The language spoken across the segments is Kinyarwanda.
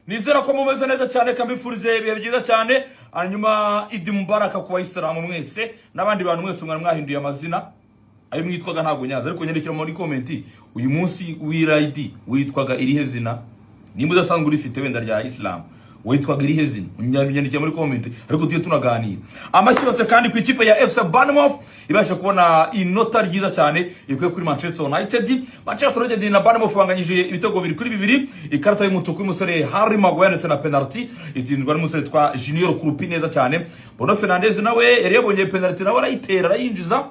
nizera ko mumeze neza cyane kambifurize ibihe byiza cyane. Hanyuma Idi Mubaraka ku bayisilamu mwese n'abandi bantu mwese mwahinduye amazina ayo mwitwaga ntago nyaza, ariko nyandikira muri comment uyu munsi w'Idi witwaga irihe zina, nimba udasanzwe urifite wenda rya Islam witwaga irihe zina, nyandikira muri comment, ariko tuye tunaganira amashyi yose kandi ku ikipe ya FC Bournemouth ibasha kubona inota ryiza cyane ikuye kuri Manchester United. Manchester United na Bournemouth banganyije ibitego 2-2, ikarata y'umutuku y'umusore Harry Maguire ndetse na penalty itsinzwe n'umusore twa Junior Krupi neza cyane. Bruno Fernandes nawe yari yabonye penalty nawe arayitera arayinjiza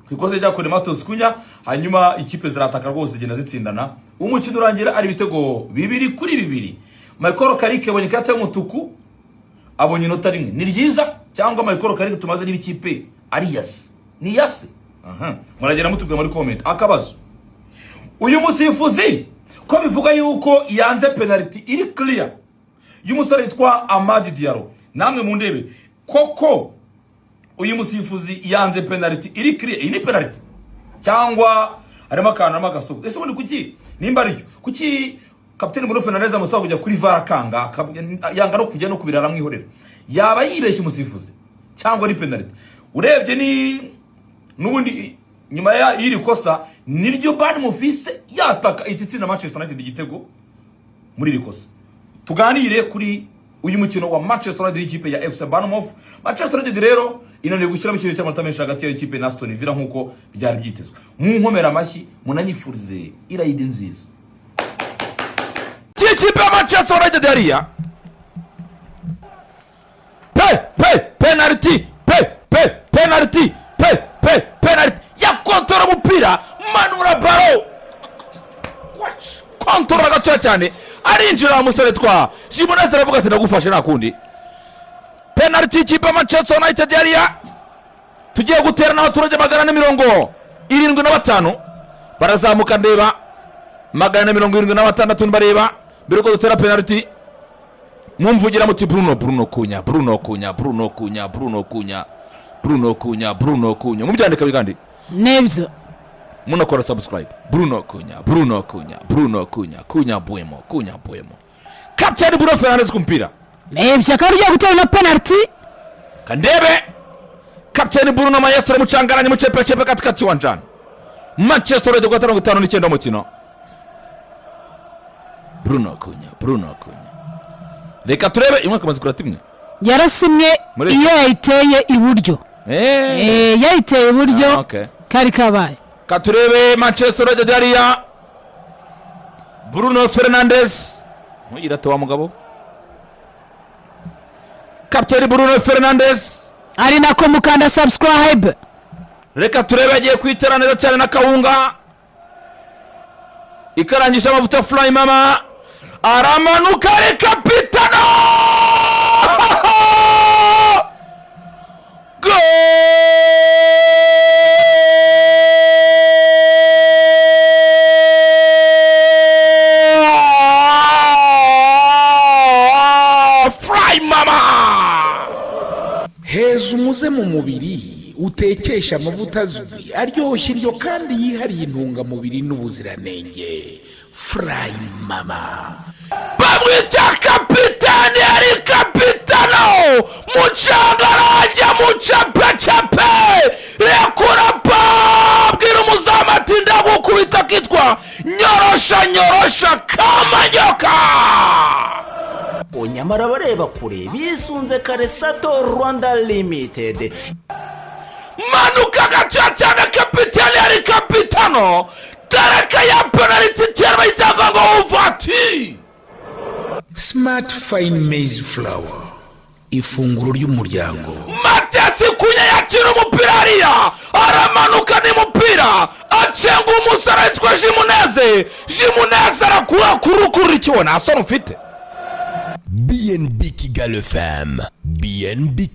kwikoze rya kuri Matos Kunya, hanyuma ikipe zirataka rwose zigenda zitsindana. Umukino urangira ari ibitego 2-2. Michael Carrick yabonye ikarata y'umutuku abonye inota rimwe. Ni ryiza cyangwa Michael Carrick tumaze n'ibikipe ari yase ni yase? Muragera mutubwira muri comment akabazo. Uyu musifuzi ko bivuga yuko yanze penalty iri clear y'umusore yitwa Amad Diallo, namwe mu ndebe koko uyu musifuzi yanze penalty iri clear, ini penalty cyangwa harimo akantu n'agasogo? Ese ubundi kuki nimba ari kuki Kapiteni Bruno Fernandes amusaba kujya kuri VAR kanga yanga no kujya no kubirara mwihorera? Yaba yibeshye umusifuzi cyangwa ari penalty? Urebye ni nubundi nyuma ya iri kosa niryo bani mufise yataka ititsina Manchester United igitego muri iri kosa. Tuganire kuri uyu mukino wa Manchester United ikipe ya FC Bournemouth. Manchester United rero inaniye gushyira mu kintu cy'amatamenshi hagati ya ikipe na Aston Villa nkuko byari byitezwe. Mu nkomera amashyi munanyifurize irayidi nziza ikipe ya Manchester United hariya. Penalty ya kontora umupira manura baro kontora gatoya cyane arinjira umusore twa Jimenez aravuga ati ndagufashe nakundi. Penalty ikipe ya Manchester United hariya. Tugiye guterana abaturage 175 barazamuka ndeba 176 bareba mbere ko dutera penalty. Mumvugira muti Bruno Kunya mubyandika bigandi nebyo munakora subscribe. Bruno Kunya Buemo. Captain Bruno Fernandes kumpira nebyo akari yo gutera na penalty kandebe. Captain Bruno Mayesero mucangaranye mucepe katikati wanjana Manchester United kwa 59 mukino. Bruno Kunya reka turebe imwe kamaze kurata imwe yarasimye iyo yayiteye iburyo yayiteye iburyo kari kabaye. Katurebe Manchester United hariya. Bruno Fernandes muyirata wa mugabo. Captain Bruno Fernandes ari nako mukanda subscribe. Reka turebe agiye kwitera neza cyane na kawunga ikarangisha amavuta fly mama aramanuka ari kapitano. Go! Fly mama! Heza umuze mu mubiri utekesha amavuta azwi aryoshye iryo kandi yihariye intungamubiri n'ubuziranenge. Fry mama bamwita kapitani ari kapitano mucangaraja mucape rekura bwira umuzamu ati ndagukubita kitwa nyorosha kamanyoka. Nyamara bareba kure bisunze Karesato Rwanda Limited. Manuka gacha cyane kapitani ari kapitano taraka ya penalty terwa itagongo uvati. Smart Fine Maize Flour ifunguro ry'umuryango. Matesi Kunya yakira umupira hariya aramanuka n'umupira acenga umusara yitwa Jimenez arakuha kurukura ikibona asoro mfite. BNB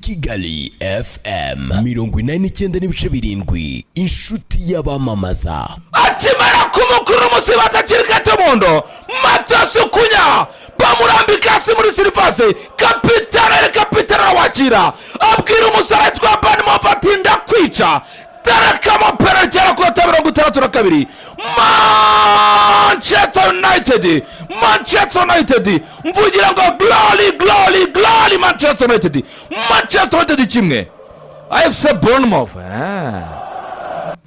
Kigali FM mirongo 89.7 inshuti y'abamamaza. Akimara kumukura umusiba atakirika tomondo Matesi Kunya bamurambika hasi muri silivase. Kapitana wakira abwira umusara yitwa Bournemouth ati ndakwica. Taraka mapera cyara ku 62. Manchester United United mvugira ngo glory Manchester United kimwe AFC Bournemouth.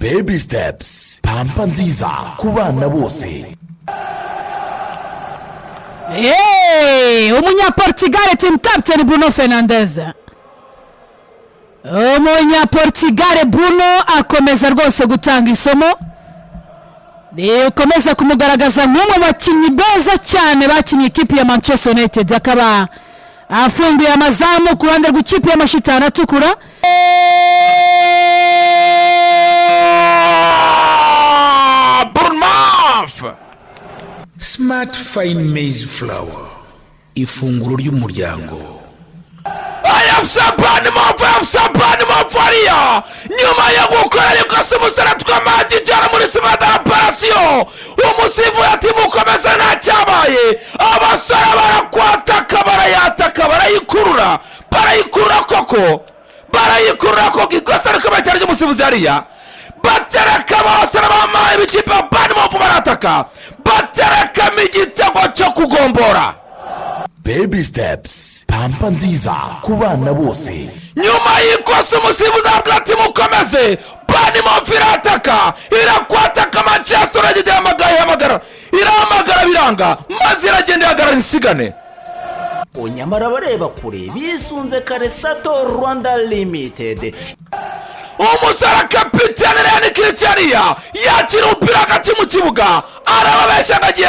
Baby steps, pampa nziza ku bana bose. Umunyaportugal team captain Bruno Fernandes. Umunyaportugal Bruno akomeza rwose gutanga isomo. Ukomeza kumugaragaza nk'umwe bakinnyi beza cyane bakinnye ikipe ya Manchester United, akaba afunguye amazamu ku ruhande rw'ikipe y'amashitani atukura. Bournemouth. Smart Fine Maize Flour, ifunguro ry'umuryango. AFC Bournemouth ariya nyuma yo gukora ariko umusore twamati cyane muri Simada Operation umusifu ati mukomeza nta cyabaye, abasore barakwataka barayataka barayikurura koko ikosa rikaba cyane ry'umusifuzi ariya batereka abasore bamaye ibikipe Bournemouth barataka batereka igitego cyo kugombora. Baby steps, pampa nziza ku bana bose. Nyuma y'ikosa umusifuzi avuga ati mukomeze, Bournemouth irataka irakwataka Manchester United iramagara biranga maze iragenda ihagarara insigane. Nyamara bareba kure bisunze Karesato Rwanda Limited. Umusara kapitani Ryan Cristiano yakira umupira hagati mu kibuga arababesha agiye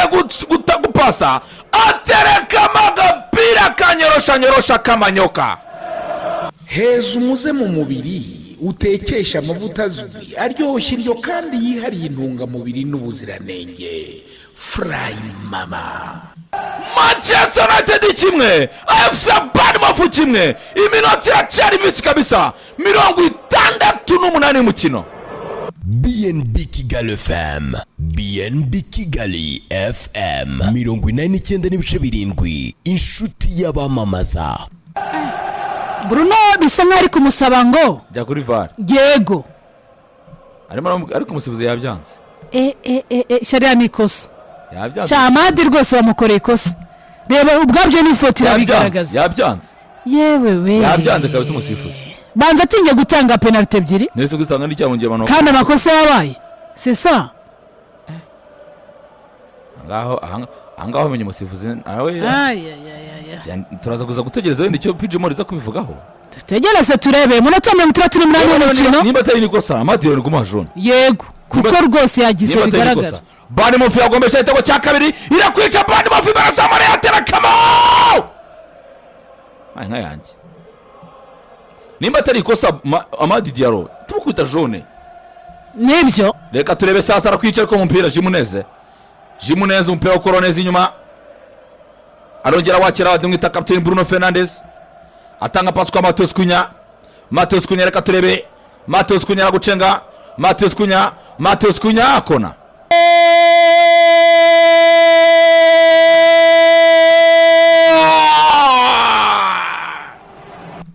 gupasa atereka magapira kanyorosha kamanyoka. Heza umuze mu mubiri utekesha amavuta azwi aryoshye iryo kandi yihariye intungamubiri n'ubuziranenge. Fry Mama. Manchester United kimwe AFC Bournemouth kimwe, iminota iracyari mike kabisa 68 mukino. BNB Kigali FM, BNB Kigali FM 89.7 inshuti y'abamamaza. Bruno bisa nk'ari kumusaba ngo jya kuri VAR. Yego ariko umusifuzi yabyanze. Sharia nikosa yabyanze cyamadi rwose bamukoreye ikosa. Reba ubwabyo ni ifoto irabigaragaza. Yabyanze yabyanze kabisa umusifuzi. Banza atinye gutanga penalty ebyiri nese gutanga n'icyamungiye abantu kandi amakosa yabaye. C'est ça. Angaho umenye umusifuzi nawe. Turaza kuza gutegereza wenda icyo PG Moriza kubivugaho. Tutegereze turebe munota 38 y'umukino. Nimba atari nikosa Amadiro ni kumajone. Yego kuko rwose yagize bigaragara. Bournemouth yagombesha igitego cya kabiri irakwica Bournemouth barasamara yatera kamo. Nka yanjye. Nimba atari ikosa Amadi Diallo tumukwita jaune. Nibyo. Reka turebe sasa arakwica ariko umupira Jimenez umupira wa Coronez inyuma. Arongera wakira wadumwita captain Bruno Fernandes. Atanga pass kwa Matheus Cunha reka turebe. Matheus Cunha aragucenga. Matheus Cunha akona.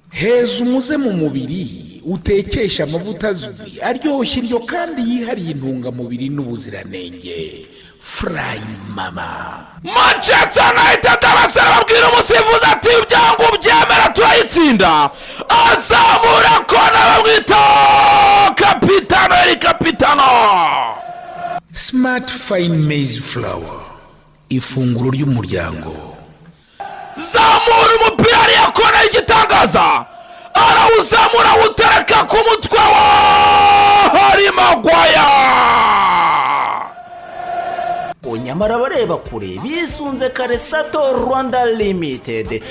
Heza umuze mu mubiri utekesha amavuta azwi aryoshye iryo kandi yihariye intungamubiri n'ubuziranenge. Fry Mama. Manchester United abasara babwira umusifuzi ati ibyango byemera turayitsinda. Azamura kona babwita kapitano. Smart Fine Maize Flour, ifunguro ry'umuryango. Zamura umupira ariya kona y'igitangaza arawuzamura utereka ku mutwe wa Harry Maguire. Nyamara bareba kure bisunze Karesato Rwanda Limited.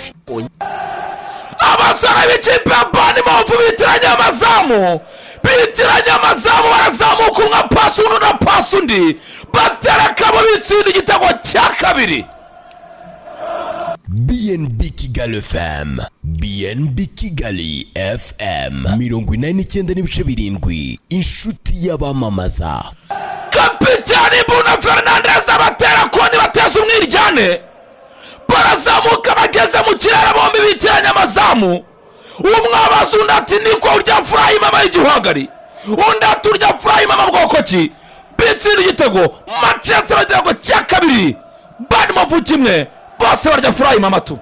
Abasara b'ikipe ya Bournemouth bitiranya amazamu barazamuka nka pasi uno na pasi undi batereka babitsinda igitego cya kabiri. BNB Kigali FM, BNB Kigali FM 89.7 inshuti y'abamamaza. Kapitani Bruno Fernandes abatera koni bateza umwiryane barazamuka bageze mu kirere bombi bitiranya amazamu. Umwabaza undi ati niko urya Fry Mama y'igihwagari undi ati urya Fry Mama bwoko ki bitsinda igitego Manchester igitego cya kabiri Bournemouth kimwe bose barya furayi mamatu.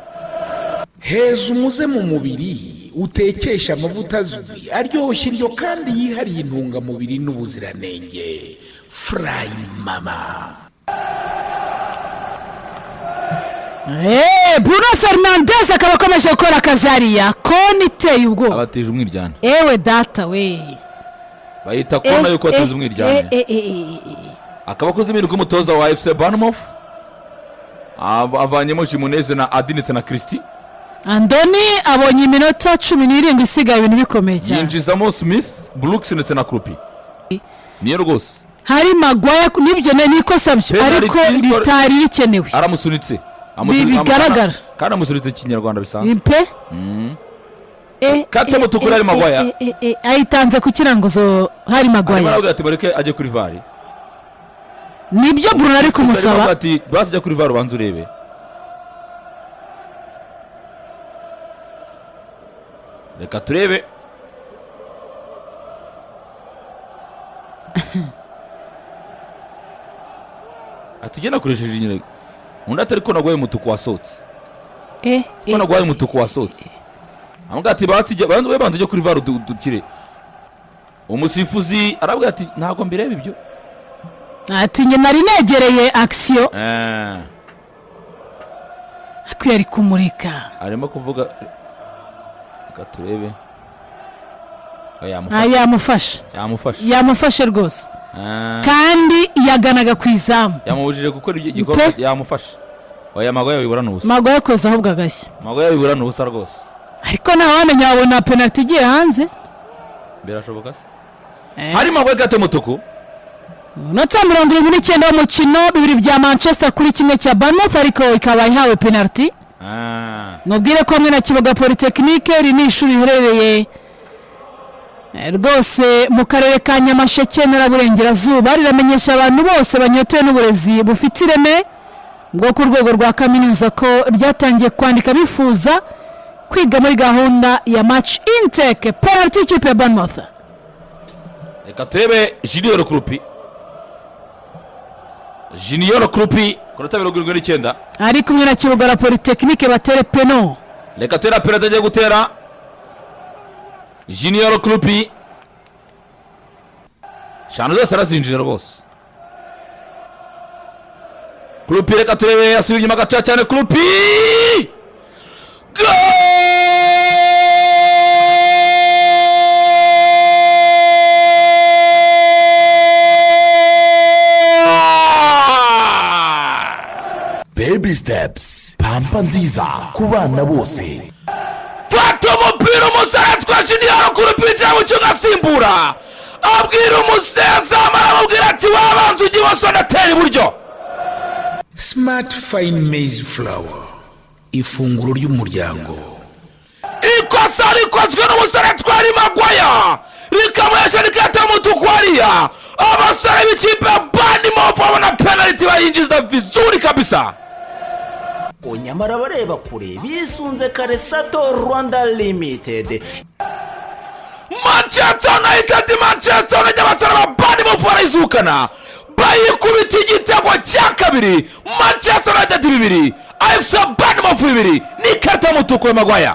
heza umuze mu mubiri utekesha amavuta azwi aryoshya indyo kandi yihariye intungamubiri n'ubuziranenge. Furayi mama. Bruno Fernandes akaba akomeje gukora akazi hariya. Kona iteye ubwoba. Abateje umwiryane. Ewe data we. Bayita kona yuko ateje umwiryane. Akaba akoze ibintu k'umutoza wa FC Bournemouth. Avanyemo Jimenez na Adinitse na Christie. Andoni abonye iminota 17 isigaye ibintu bikomeye cyane. Yinjizamo Smith, Brooks ndetse na Krupi. Niyo rwose. Hari Maguire nibyo niko sabyo ariko ritari rikenewe. Aramusunitse. Bigaragara. Kandi amusunitse Kinyarwanda bisanzwe. Impe. Kate mutukura ari Maguire. Ayitanze ku kirangozo hari Maguire. Aravuga ati bareke ajye kuri VAR. Nibyo Bruno ari kumusaba. Ati basi jya kuri VAR ubanze urebe. Reka turebe. Atugena kuresheje nyine. Undi atari ko nagwaye umutuku wasotse. Ko nagwaye umutuku wasotse. Amuga ati basi we banze jya kuri VAR dukire. Umusifuzi aravuga ati ntago mbireba ibyo. Ati nge nari negereye action. Akwiye ari kumurika. Arimo kuvuga turebe. Yamufashe rwose. Kandi yaganaga kwizamu. Yamubujije gukora igikorwa yamufashe. Oya Maguire yabibura n'ubusa. Maguire koza ahubwo agashya. Maguire yabibura n'ubusa rwose. Ariko nawe wamenya wabona penalty igiye hanze. Birashoboka se? Hari Maguire gato mutuku. Nota 79 w'umukino bibiri bya Manchester kuri kimwe cya Bournemouth ariko ikaba ihawe penalty. Nubwire ko hamwe na Kibuga Polytechnique iri ni ishuri riherereye rwose mu karere ka Nyamasheke n'Aburengerazuba riramenyesha abantu bose banyotewe n'uburezi bufite ireme bwo ku rwego rwa kaminuza ko ryatangiye kwandika bifuza kwiga muri gahunda ya match intake penalty ikipe ya Bournemouth. Reka turebe Junior Krupi kurata 79 ari kumwe na Kibuga Polytechnique batere peno. Reka tera penalty agiye gutera Junior Krupi. Shano zose arazinjira rwose. Krupi reka turebe asubira inyuma gato cyane Krupi. Baby steps, pampa nziza ku bana bose. Fata umupira umusore twashe Junior Krupi cyangwa cyugasimbura. Abwira umuseza amabwira ati wabanze ugiye wasonatera iburyo. Smart fine maize flour, ifunguro ry'umuryango. Ikosa rikozwe n'umusore twari Maguire rikamuhesha rikata mutukwariya. Abasore b'ikipe Bournemouth babona penalty bayinjiza vizuri kabisa. Onyamara bareba kure bisunze Karesato Rwanda Limited. Manchester United abasore ba Bournemouth barayizukana bayikubita igitego cya kabiri. Manchester United 2 AFC Bournemouth 2 ni karta mutuku ya Maguire.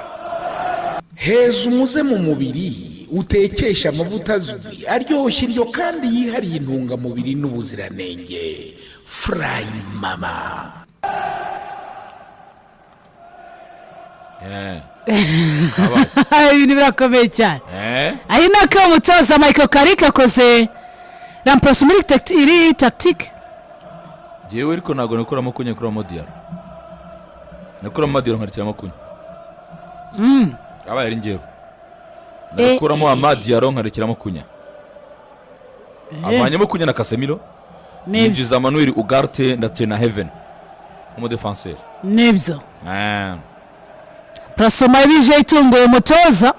heza umuze mu mubiri utekesha amavuta azwi aryoshya indyo kandi yihariye intungamubiri n'ubuziranenge. Furayi mama. Ibintu birakomeye cyane. Ari nako umutoza Michael Carrick akoze remplace muri iri tactique. Jewe ariko nago nakuramo kunye kuri Modiaro. Nakuramo Modiaro nkarikiramo kunye. Aba yari ngewe. Nakuramo Amadiaro nkarikiramo kunya. Avanyemo kunya na Casemiro. Ninjiza Manuel Ugarte ndetse na Heaven. Umu defenseur. Nibyo. Prasoma ibije itungo umutoza.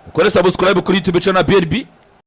Ukore subscribe kuri YouTube channel BRB.